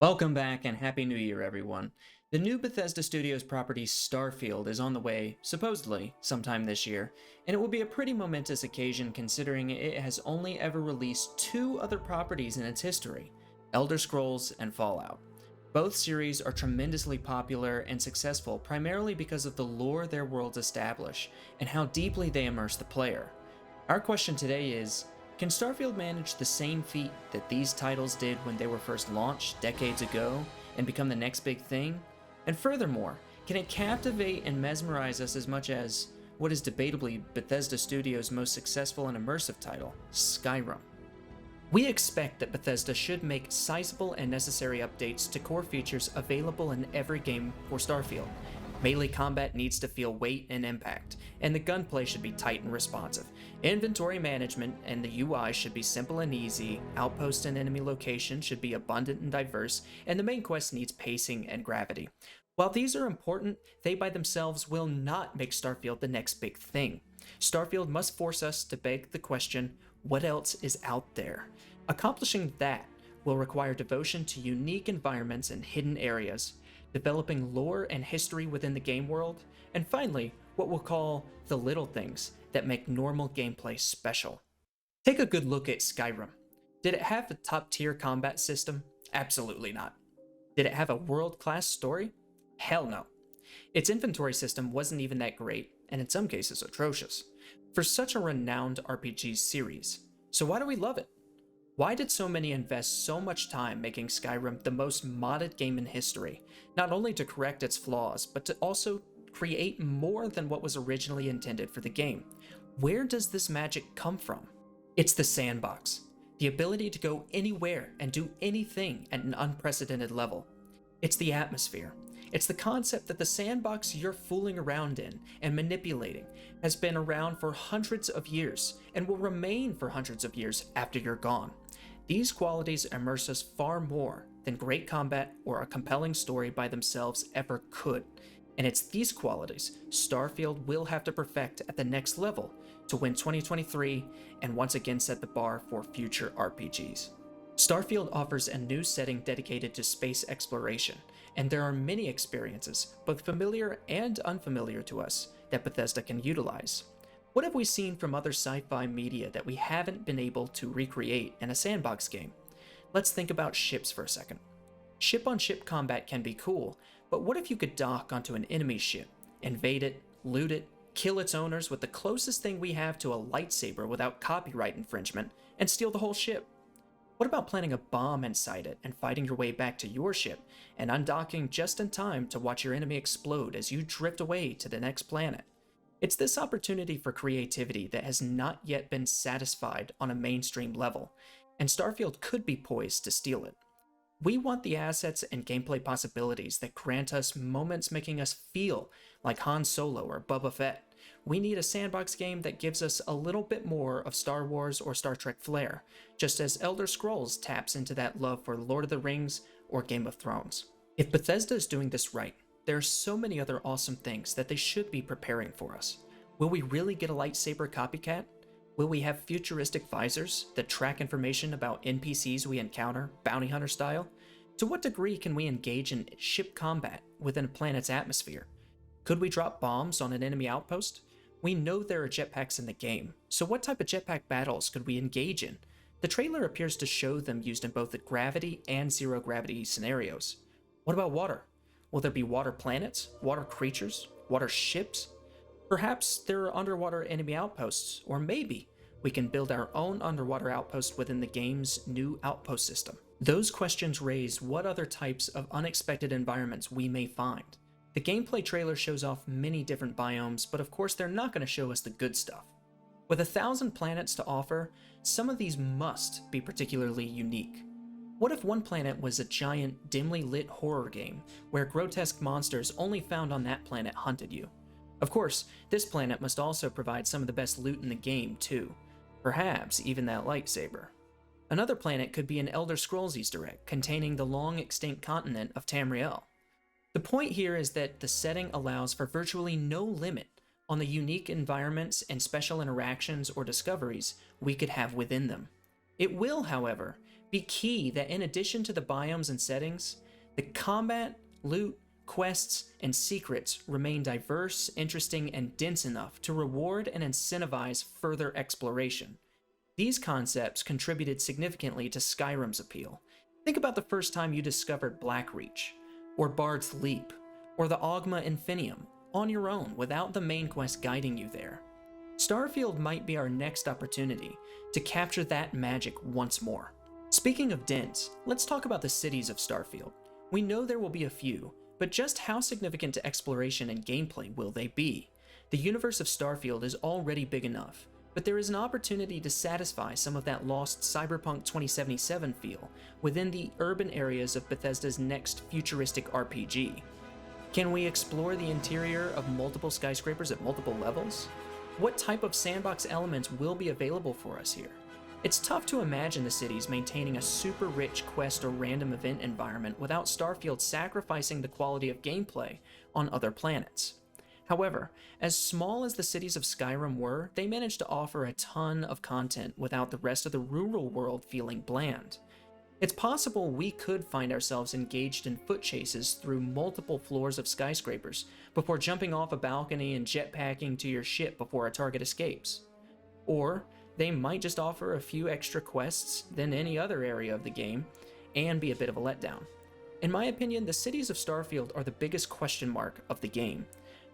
Welcome back and Happy New Year, everyone. The new Bethesda Studios property Starfield is on the way, supposedly, sometime this year, and it will be a pretty momentous occasion considering it has only ever released two other properties in its history, Elder Scrolls and Fallout. Both series are tremendously popular and successful primarily because of the lore their worlds establish and how deeply they immerse the player. Our question today is, can Starfield manage the same feat that these titles did when they were first launched decades ago and become the next big thing? And furthermore, can it captivate and mesmerize us as much as what is debatably Bethesda Studios' most successful and immersive title, Skyrim? We expect that Bethesda should make sizable and necessary updates to core features available in every game for Starfield. Melee combat needs to feel weight and impact, and the gunplay should be tight and responsive. Inventory management and the UI should be simple and easy, outposts and enemy locations should be abundant and diverse, and the main quest needs pacing and gravity. While these are important, they by themselves will not make Starfield the next big thing. Starfield must force us to beg the question, what else is out there? Accomplishing that will require devotion to unique environments and hidden areas, developing lore and history within the game world, and finally, what we'll call the little things that make normal gameplay special. Take a good look at Skyrim. Did it have a top-tier combat system? Absolutely not. Did it have a world-class story? Hell no. Its inventory system wasn't even that great, and in some cases atrocious, for such a renowned RPG series. So why do we love it? Why did so many invest so much time making Skyrim the most modded game in history, not only to correct its flaws, but to also create more than what was originally intended for the game? Where does this magic come from? It's the sandbox, the ability to go anywhere and do anything at an unprecedented level. It's the atmosphere. It's the concept that the sandbox you're fooling around in and manipulating has been around for hundreds of years and will remain for hundreds of years after you're gone. These qualities immerse us far more than great combat or a compelling story by themselves ever could. And it's these qualities Starfield will have to perfect at the next level to win 2023 and once again set the bar for future RPGs. Starfield offers a new setting dedicated to space exploration, and there are many experiences, both familiar and unfamiliar to us, that Bethesda can utilize. What have we seen from other sci-fi media that we haven't been able to recreate in a sandbox game? Let's think about ships for a second. Ship-on-ship combat can be cool, but what if you could dock onto an enemy ship, invade it, loot it, kill its owners with the closest thing we have to a lightsaber without copyright infringement, and steal the whole ship? What about planting a bomb inside it and fighting your way back to your ship and undocking just in time to watch your enemy explode as you drift away to the next planet? It's this opportunity for creativity that has not yet been satisfied on a mainstream level, and Starfield could be poised to steal it. We want the assets and gameplay possibilities that grant us moments making us feel like Han Solo or Boba Fett. We need a sandbox game that gives us a little bit more of Star Wars or Star Trek flair, just as Elder Scrolls taps into that love for Lord of the Rings or Game of Thrones. If Bethesda is doing this right, there are so many other awesome things that they should be preparing for us. Will we really get a lightsaber copycat? Will we have futuristic visors that track information about NPCs we encounter, bounty hunter style? To what degree can we engage in ship combat within a planet's atmosphere? Could we drop bombs on an enemy outpost? We know there are jetpacks in the game, so what type of jetpack battles could we engage in? The trailer appears to show them used in both the gravity and zero-gravity scenarios. What about water? Will there be water planets, water creatures, water ships? Perhaps there are underwater enemy outposts, or maybe we can build our own underwater outpost within the game's new outpost system. Those questions raise what other types of unexpected environments we may find. The gameplay trailer shows off many different biomes, but of course they're not going to show us the good stuff. With 1,000 planets to offer, some of these must be particularly unique. What if one planet was a giant, dimly lit horror game, where grotesque monsters only found on that planet hunted you? Of course, this planet must also provide some of the best loot in the game, too. Perhaps even that lightsaber. Another planet could be an Elder Scrolls Easter egg, containing the long-extinct continent of Tamriel. The point here is that the setting allows for virtually no limit on the unique environments and special interactions or discoveries we could have within them. It will, however, be key that in addition to the biomes and settings, the combat, loot, quests, and secrets remain diverse, interesting, and dense enough to reward and incentivize further exploration. These concepts contributed significantly to Skyrim's appeal. Think about the first time you discovered Blackreach, or Bard's Leap, or the Ogma Infinium, on your own without the main quest guiding you there. Starfield might be our next opportunity to capture that magic once more. Speaking of dense, let's talk about the cities of Starfield. We know there will be a few, but just how significant to exploration and gameplay will they be? The universe of Starfield is already big enough, but there is an opportunity to satisfy some of that lost Cyberpunk 2077 feel within the urban areas of Bethesda's next futuristic RPG. Can we explore the interior of multiple skyscrapers at multiple levels? What type of sandbox elements will be available for us here? It's tough to imagine the cities maintaining a super rich quest or random event environment without Starfield sacrificing the quality of gameplay on other planets. However, as small as the cities of Skyrim were, they managed to offer a ton of content without the rest of the rural world feeling bland. It's possible we could find ourselves engaged in foot chases through multiple floors of skyscrapers before jumping off a balcony and jetpacking to your ship before a target escapes. Or they might just offer a few extra quests than any other area of the game and be a bit of a letdown. In my opinion, the cities of Starfield are the biggest question mark of the game.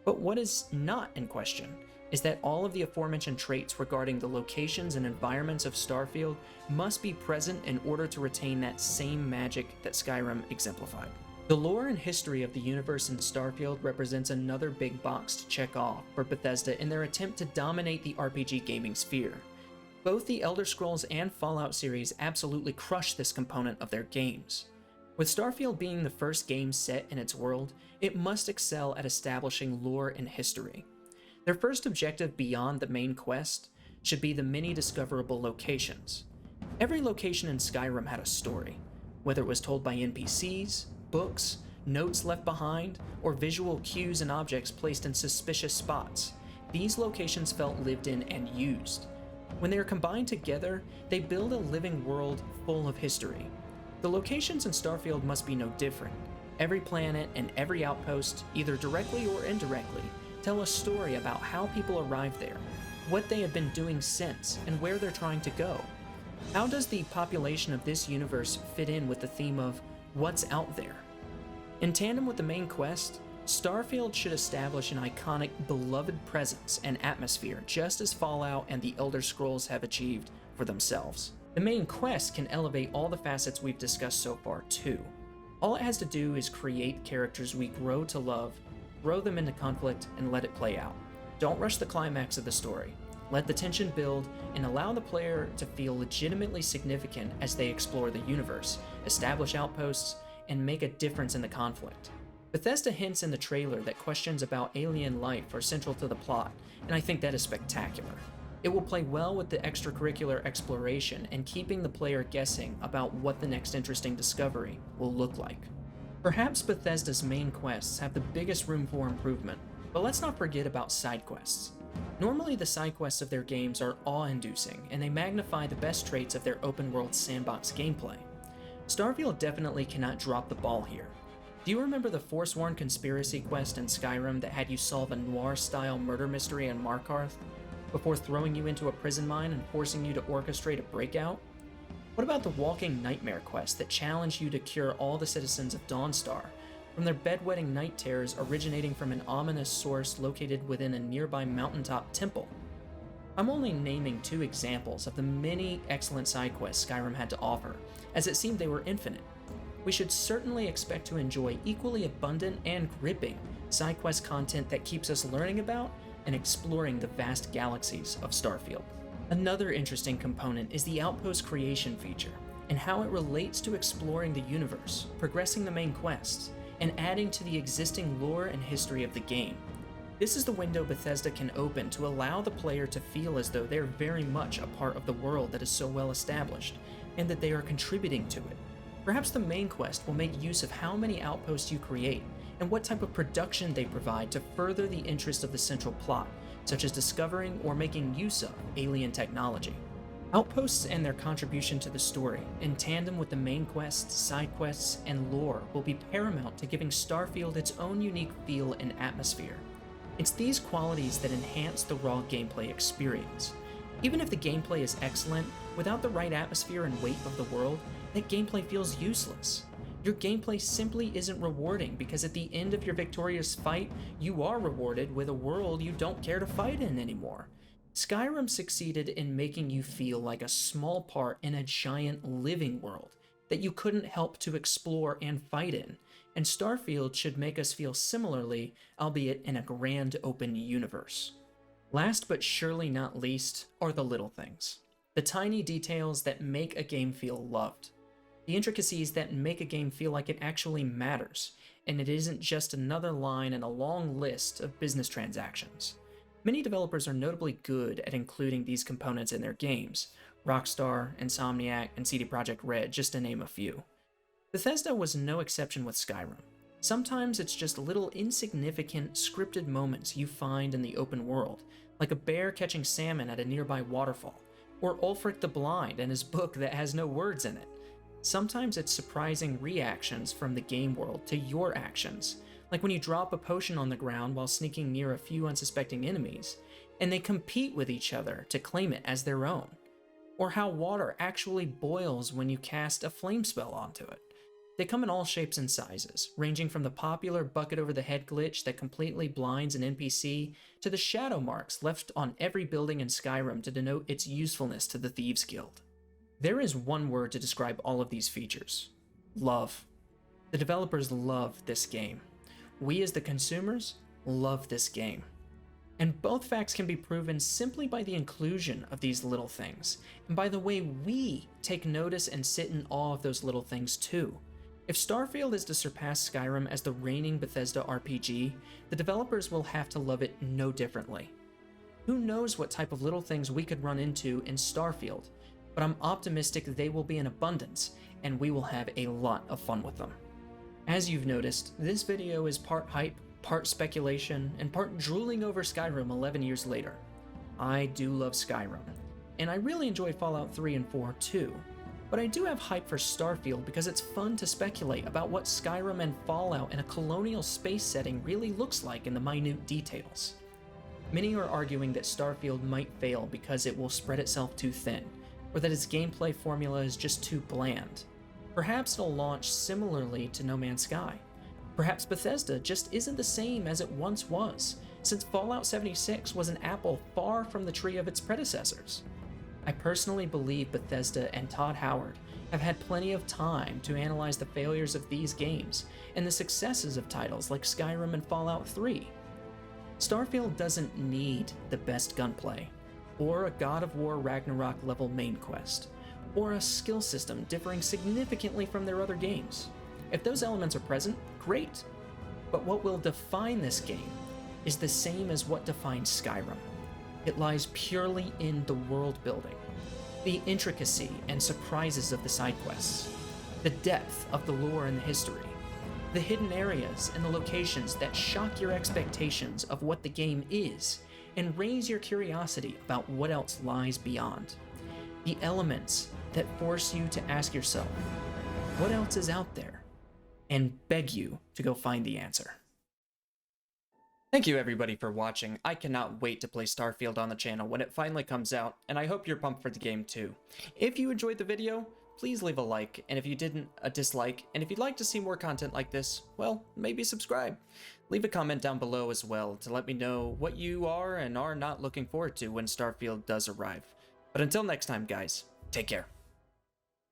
But what is not in question is that all of the aforementioned traits regarding the locations and environments of Starfield must be present in order to retain that same magic that Skyrim exemplified. The lore and history of the universe in Starfield represents another big box to check off for Bethesda in their attempt to dominate the RPG gaming sphere. Both the Elder Scrolls and Fallout series absolutely crush this component of their games. With Starfield being the first game set in its world, it must excel at establishing lore and history. Their first objective beyond the main quest should be the many discoverable locations. Every location in Skyrim had a story, whether it was told by NPCs, books, notes left behind, or visual cues and objects placed in suspicious spots. These locations felt lived in and used. When they are combined together, they build a living world full of history. The locations in Starfield must be no different. Every planet and every outpost, either directly or indirectly, tell a story about how people arrived there, what they have been doing since, and where they're trying to go. How does the population of this universe fit in with the theme of what's out there? In tandem with the main quest, Starfield should establish an iconic, beloved presence and atmosphere just as Fallout and the Elder Scrolls have achieved for themselves. The main quest can elevate all the facets we've discussed so far too. All it has to do is create characters we grow to love, throw them into conflict, and let it play out. Don't rush the climax of the story. Let the tension build and allow the player to feel legitimately significant as they explore the universe, establish outposts, and make a difference in the conflict. Bethesda hints in the trailer that questions about alien life are central to the plot, and I think that is spectacular. It will play well with the extracurricular exploration and keeping the player guessing about what the next interesting discovery will look like. Perhaps Bethesda's main quests have the biggest room for improvement, but let's not forget about side quests. Normally the side quests of their games are awe-inducing, and they magnify the best traits of their open-world sandbox gameplay. Starfield definitely cannot drop the ball here. Do you remember the Forsworn conspiracy quest in Skyrim that had you solve a noir-style murder mystery in Markarth before throwing you into a prison mine and forcing you to orchestrate a breakout? What about the Walking Nightmare quest that challenged you to cure all the citizens of Dawnstar from their bedwetting night terrors originating from an ominous source located within a nearby mountaintop temple? I'm only naming two examples of the many excellent side quests Skyrim had to offer, as it seemed they were infinite. We should certainly expect to enjoy equally abundant and gripping side quest content that keeps us learning about and exploring the vast galaxies of Starfield. Another interesting component is the outpost creation feature, and how it relates to exploring the universe, progressing the main quests, and adding to the existing lore and history of the game. This is the window Bethesda can open to allow the player to feel as though they're very much a part of the world that is so well established, and that they are contributing to it. Perhaps the main quest will make use of how many outposts you create, and what type of production they provide to further the interest of the central plot, such as discovering or making use of alien technology. Outposts and their contribution to the story, in tandem with the main quests, side quests, and lore, will be paramount to giving Starfield its own unique feel and atmosphere. It's these qualities that enhance the raw gameplay experience. Even if the gameplay is excellent, without the right atmosphere and weight of the world, that gameplay feels useless. Your gameplay simply isn't rewarding because at the end of your victorious fight, you are rewarded with a world you don't care to fight in anymore. Skyrim succeeded in making you feel like a small part in a giant living world that you couldn't help to explore and fight in, and Starfield should make us feel similarly, albeit in a grand open universe. Last but surely not least are the little things. The tiny details that make a game feel loved. The intricacies that make a game feel like it actually matters, and it isn't just another line in a long list of business transactions. Many developers are notably good at including these components in their games, Rockstar, Insomniac, and CD Projekt Red, just to name a few. Bethesda was no exception with Skyrim. Sometimes it's just little insignificant scripted moments you find in the open world, like a bear catching salmon at a nearby waterfall, or Ulfric the Blind and his book that has no words in it. Sometimes it's surprising reactions from the game world to your actions, like when you drop a potion on the ground while sneaking near a few unsuspecting enemies, and they compete with each other to claim it as their own. Or how water actually boils when you cast a flame spell onto it. They come in all shapes and sizes, ranging from the popular bucket over the head glitch that completely blinds an NPC to the shadow marks left on every building in Skyrim to denote its usefulness to the Thieves Guild. There is one word to describe all of these features: love. The developers love this game. We as the consumers love this game. And both facts can be proven simply by the inclusion of these little things, and by the way we take notice and sit in awe of those little things too. If Starfield is to surpass Skyrim as the reigning Bethesda RPG, the developers will have to love it no differently. Who knows what type of little things we could run into in Starfield, but I'm optimistic they will be in abundance, and we will have a lot of fun with them. As you've noticed, this video is part hype, part speculation, and part drooling over Skyrim 11 years later. I do love Skyrim, and I really enjoyed Fallout 3 and 4 too, but I do have hype for Starfield because it's fun to speculate about what Skyrim and Fallout in a colonial space setting really looks like in the minute details. Many are arguing that Starfield might fail because it will spread itself too thin, or that its gameplay formula is just too bland. Perhaps it'll launch similarly to No Man's Sky. Perhaps Bethesda just isn't the same as it once was, since Fallout 76 was an apple far from the tree of its predecessors. I personally believe Bethesda and Todd Howard have had plenty of time to analyze the failures of these games and the successes of titles like Skyrim and Fallout 3. Starfield doesn't need the best gunplay, or a God of War Ragnarok level main quest, or a skill system differing significantly from their other games. If those elements are present, great. But what will define this game is the same as what defines Skyrim. It lies purely in the world building, the intricacy and surprises of the side quests, the depth of the lore and the history, the hidden areas and the locations that shock your expectations of what the game is and raise your curiosity about what else lies beyond. The elements that force you to ask yourself, what else is out there? And beg you to go find the answer. Thank you everybody for watching. I cannot wait to play Starfield on the channel when it finally comes out, and I hope you're pumped for the game too. If you enjoyed the video, please leave a like, and if you didn't, a dislike, and if you'd like to see more content like this, well, maybe subscribe. Leave a comment down below as well to let me know what you are and are not looking forward to when Starfield does arrive. But until next time guys, take care.